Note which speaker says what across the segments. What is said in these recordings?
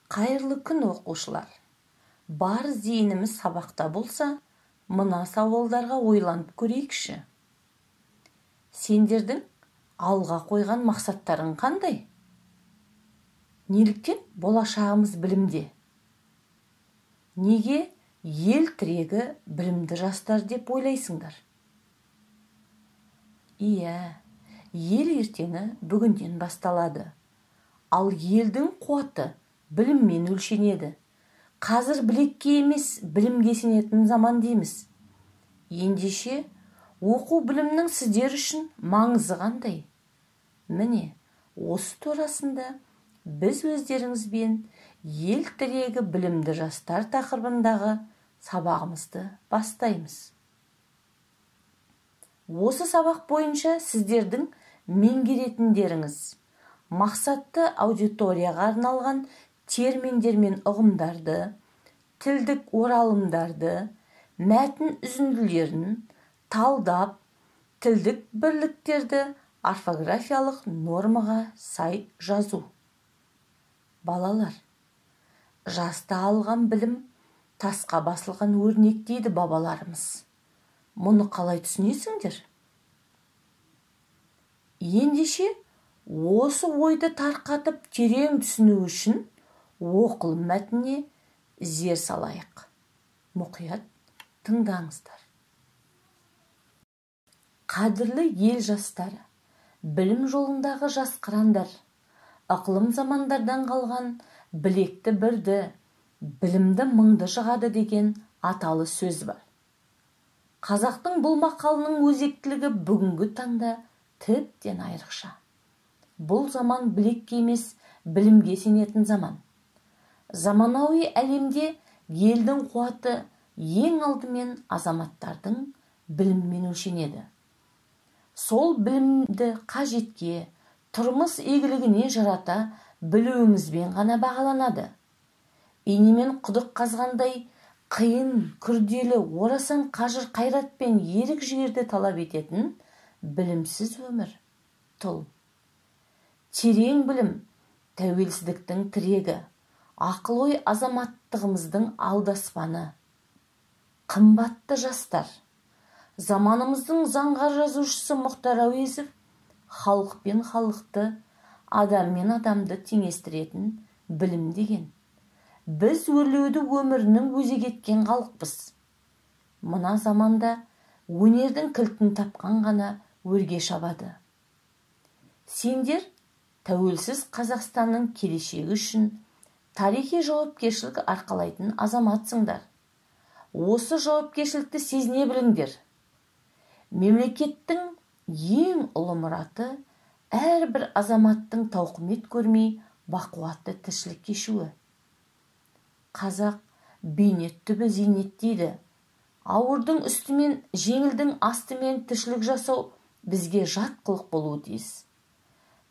Speaker 1: Қайырлы күн оқушылар. Бар зейініміз сабақта болса, мына сауалдарға ойланып көрейікші. Сендердің алға қойған мақсаттарың қандай? Неліктен болашағымыз білімде? Неге ел тірегі білімді жастар деп ойлайсыңдар? Ел ертеңі бүгінден басталады. Ал елдің қуаты біліммен өлшенеді. Қазір білекке емес, білімге сенетін заман дейміз. Ендеше, оқу білімнің сіздер үшін маңызы қандай? Міне, осы турасында біз өздеріңізбен ел тірегі білімді жастар тақырыбындағы сабағымызды бастаймыз. Осы сабақ бойынша сіздердің меңгеретіндеріңіз мақсатты аудиторияға арналған терминдер мен ұғымдарды, тілдік оралымдарды, мәтін үзінділерін талдап, тілдік бірліктерді орфографиялық нормаға сай жазу. Балалар, жаста алған білім тасқа басылған өрнек дейді бабаларымыз. Мұны қалай түсінесіңдер? Ендеше, осы ойды тарқатып терең түсіну үшін оқылым мәтініне зер салайық. Мұқият тыңдаңыздар. Қадірлі ел жастары, білім жолындағы жас қырандар, ықылым замандардан қалған білекті бірді, білімді мыңды жығады деген аталы сөз бар. Қазақтың бұл мақалының өзектілігі бүгінгі таңда тіптен айрықша. Бұл заман білекке емес, білімге сенетін заман. Заманауи әлемде елдің қуаты ең алдымен азаматтардың біліммен өлшенеді. Сол білімді қажетке, тұрмыс игілігіне жарата білуіңізбен ғана бағаланады. Инемен құдық қазғандай қиын, күрделі, орасан қажыр қайрат пен ерік жігерді талап ететін білімсіз өмір тұл. Терең білім тәуелсіздіктің тірегі, ақыл-ой азаматтығымыздың алдаспаны. Қымбатты жастар, заманымыздың заңғар жазушысы Мұхтар Әуезов халық пен халықты, адам мен адамды теңестіретін білім деген. Біз өрлеуді өмірінің өзек еткен халықпыз. Мына заманда өнердің кілтін тапқан ғана өрге шабады. Сендер тәуелсіз Қазақстанның келешегі үшін тарихи жауапкершілік арқалайтын азаматсыңдар. Осы жауапкершілікті сезіне біліңдер. Мемлекеттің ең ұлы мұраты әрбір азаматтың тауқымет көрмей бақуатты тіршілік кешуі. Қазақ бейнет түбі зейнет дейді. Ауырдың үстімен, жеңілдің астымен тіршілік жасау бізге жат қылық болуы тиіс.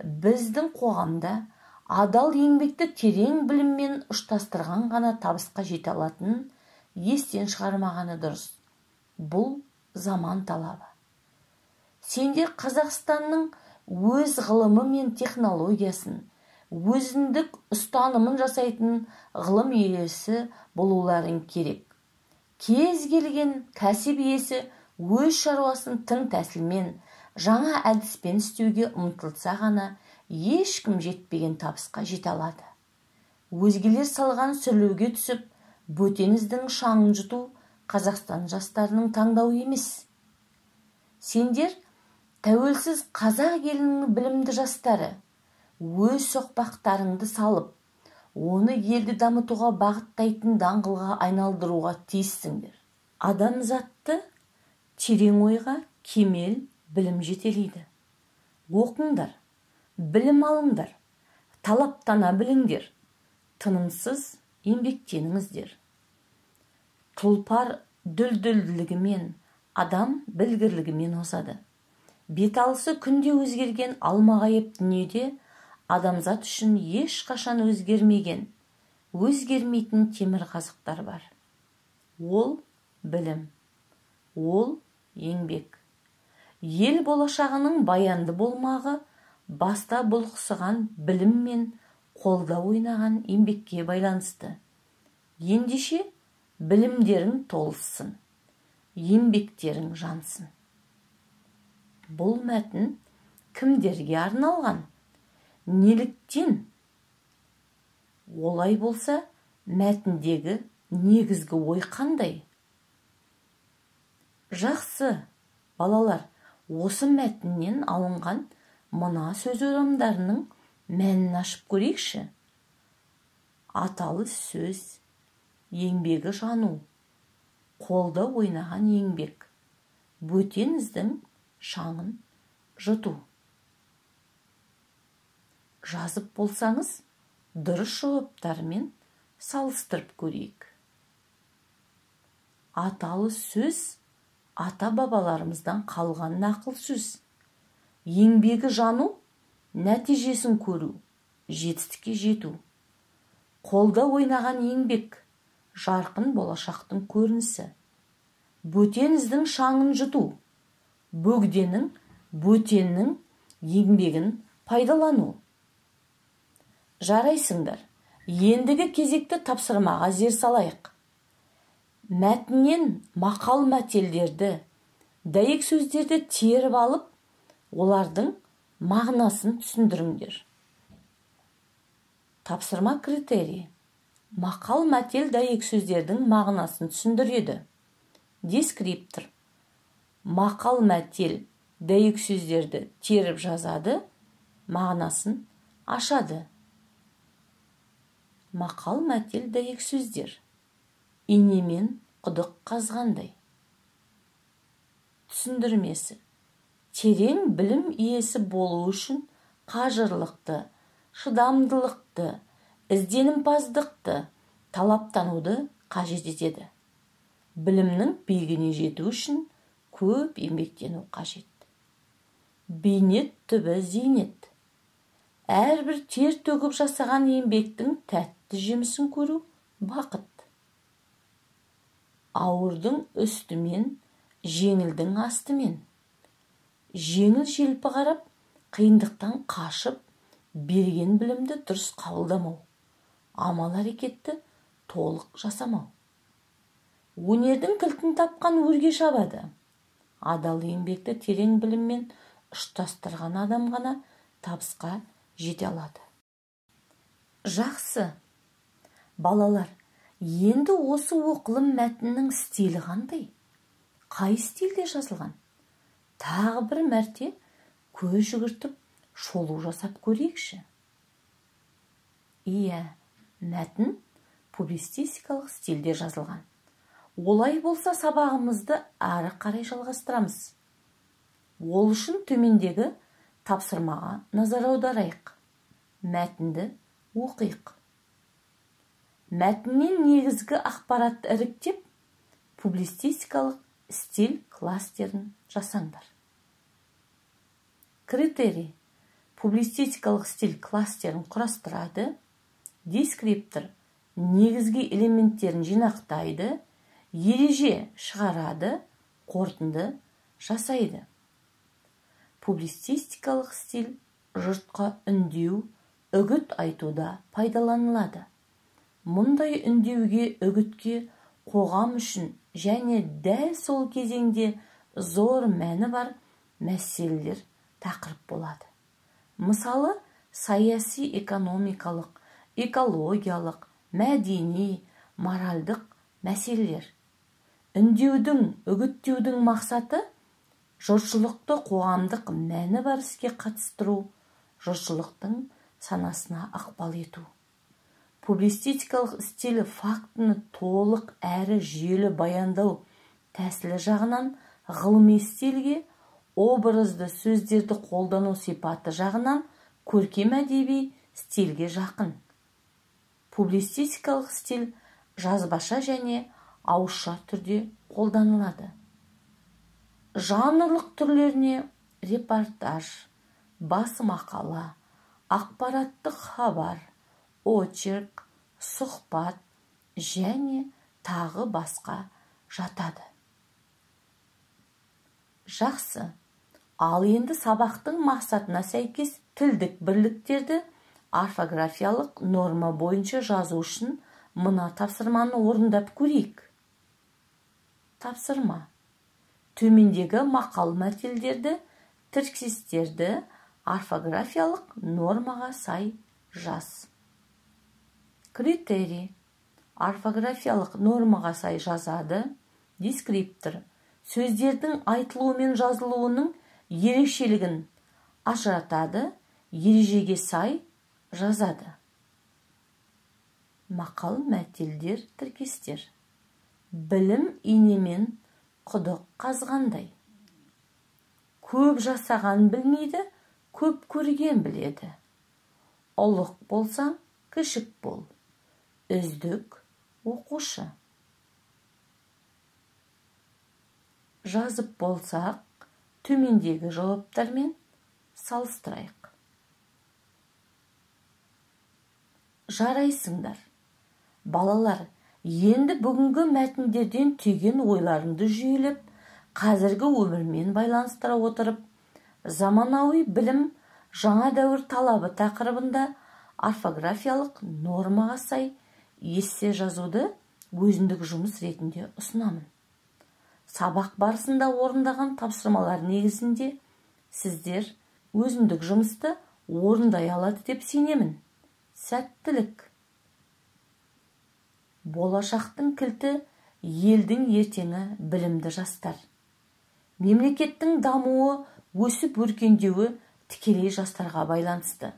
Speaker 1: Біздің қоғамда адал еңбекті терең біліммен ұштастырған ғана табысқа жете алатын естен шығармағаны дұрыс. Бұл заман талабы. Сендер Қазақстанның өз ғылымы мен технологиясын, өзіндік ұстанымын жасайтын ғылым иесі болуларың керек. Кез келген кәсіп иесі өз шаруасын тың тәсілмен, жаңа әдіспен істеуге ұмтылса ғана ешкім жетпеген табысқа жете алады. Өзгелер салған сүрлеуге түсіп, бөтеніздің шаңын жұту Қазақстан жастарының таңдауы емес. Сендер тәуелсіз қазақ елінің білімді жастары, өз соқпақтарыңды салып, оны елді дамытуға бағыттайтын даңғылға айналдыруға тиіссіңдер. Адамзатты терең ойға кемел білім жетелейді. Оқыңдар, білім алыңдар, талаптана біліңдер, тынымсыз еңбектеніңіздер. Тұлпар дүлдүлділігімен, адам білгірлігімен озады. Беталысы күнде өзгерген алмағайып дүниеде адамзат үшін ешқашан өзгермеген, өзгермейтін темір қазықтар бар. Ол білім, ол еңбек. Ел болашағының баянды болмағы баста бұлқысыған білім мен қолда ойнаған еңбекке байланысты. Ендеше білімдерің толыссын, еңбектерің жансын. Бұл мәтін кімдерге арналған? Неліктен? Олай болса, мәтіндегі негізгі ой қандай? Жақсы, балалар, осы мәтіннен алынған мына сөз орамдарының мәнін ашып көрейікші. Аталы сөз, еңбегі жану, қолда ойнаған еңбек, бөтен іздің шаңын жұту. Жазып болсаңыз, дұрыс жауаптармен салыстырып көрейік. Аталы сөз ата-бабаларымыздан қалған нақыл сөз. Еңбегі жану, нәтижесін көру, жетістікке жету. Қолда ойнаған еңбек, жарқын болашақтың көрінісі. Бөтен іздің шаңын жұту, бөтеннің еңбегін пайдалану. Жарайсыңдар, ендігі кезекті тапсырмаға зер салайық. Мәтіннен мақал-мәтелдерді, дәйек сөздерді теріп алып, олардың мағынасын түсіндіріңдер. Тапсырма критерий. Мақал-мәтел дәйек сөздердің мағынасын түсіндіреді. Дескриптор. Мақал-мәтел дәйек сөздерді теріп жазады, мағынасын ашады. Мақал-мәтел дәйек сөздер. Инемен құдық қазғандай. Түсіндірмесі. Терең білім иесі болу үшін қажырлықты, шыдамдылықты, ізденімпаздықты, талаптануды қажет етеді. Білімнің биігіне жету үшін көп еңбектену қажет. Бейнет түбі зейнет. Әрбір тер төгіп жасаған еңбектің тәтті жемісін көру бақыт. Ауырдың үстімен, жеңілдің астымен. Жеңіл желпі қарап, қиындықтан қашып, берген білімді дұрыс қабылдамау. Амал әрекетті толық жасамау. Өнердің кілтін тапқан өрге шабады. Адал еңбекті терең біліммен ұштастырған адам ғана табысқа жете алады. Жақсы. Балалар, енді осы оқылым мәтіннің стилі қандай? Қай стильде жазылған? Тағы бір мәрте көз жүгіртіп, шолу жасап көрейікші. Иә, мәтін публицистикалық стильде жазылған. Олай болса, сабағымызды ары қарай жалғастырамыз. Ол үшін төмендегі тапсырмаға назар аударайық. Мәтінді оқиық. Мәтіннен негізгі ақпаратты іріктеп, публицистикалық стиль кластерін жасаңдар. Критерий. Публицистикалық стиль кластерін құрастырады. Дескриптор негізгі элементтерін жинақтайды, ереже шығарады, қорытынды жасайды. Публицистикалық стиль жұртқа үндеу, үгіт айтуда пайдаланылады. Мұндай үндеуге, үгітке қоғам үшін және дәл сол кезеңде зор мәні бар мәселелер тақырып болады. Мысалы, саяси, экономикалық, экологиялық, мәдени, моральдық мәселелер. Үндеудің, үгіттеудің мақсаты жұртшылықты қоғамдық мәні бар іске қатыстыру, жұртшылықтың санасына ықпал ету. Публицистикалық стилі фактіні толық әрі жүйелі баяндау тәсілі жағынан ғылыми стильге, образды сөздерді қолдану сипаты жағынан көркем әдеби стильге жақын. Публицистикалық стиль жазбаша және ауызша түрде қолданылады. Жанрлық түрлеріне репортаж, бас мақала, ақпараттық хабар, очерк, сұхбат және тағы басқа жатады. Жақсы. Ал енді сабақтың мақсатына сәйкес тілдік бірліктерді орфографиялық норма бойынша жазу үшін мына тапсырманы орындап көрейік. Тапсырма. Төмендегі мақал мәтелдерді, тіркестерді орфографиялық нормаға сай жаз. Критерий. Орфографиялық нормаға сай жазады. Дескриптор. Сөздердің айтылуы мен жазылуының ерекшелігін ажыратады. Ережеге сай жазады. Мақал мәтелдер, тіркестер. Білім инемен құдық қазғандай. Көп жасаған білмейді, көп көрген біледі. Ұлық болсаң, кішік бол. Үздік оқушы. Жазып болсақ, төмендегі жауаптармен салыстырайық. Жарайсыңдар. Балалар, енді бүгінгі мәтіндерден түйген ойларыңды жүйелеп, қазіргі өмірмен байланыстыра отырып, заманауи білім жаңа дәуір талабы тақырыбында орфографиялық нормаға сай эссе жазуды өзіндік жұмыс ретінде ұсынамын. Сабақ барысында орындаған тапсырмалар негізінде сіздер өзіндік жұмысты орындай алады деп сенемін. Сәттілік. Болашақтың кілті елдің ертеңі білімді жастар. Мемлекеттің дамуы, өсіп өркендеуі тікелей жастарға байланысты.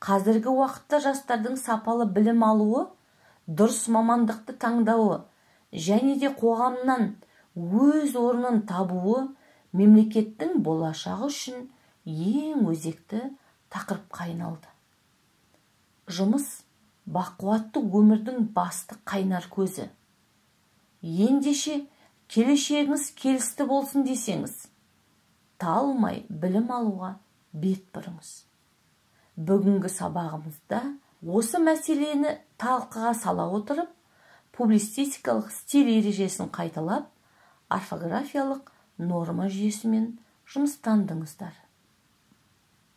Speaker 1: Қазіргі уақытта жастардың сапалы білім алуы, дұрыс мамандықты таңдауы және де қоғамнан өз орнын табуы мемлекеттің болашағы үшін ең өзекті тақырыпқа айналды. Жұмыс бақуатты өмірдің басты қайнар көзі. Ендеше келешегіңіз келісті болсын десеңіз, талмай білім алуға бет бұрыңыз. Бүгінгі сабағымызда осы мәселені талқыға сала отырып, публицистикалық стиль ережесін қайталап, орфографиялық норма жүйесімен жұмыстандыңыздар.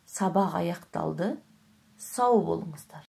Speaker 1: Сабақ аяқталды. Сау болыңыздар.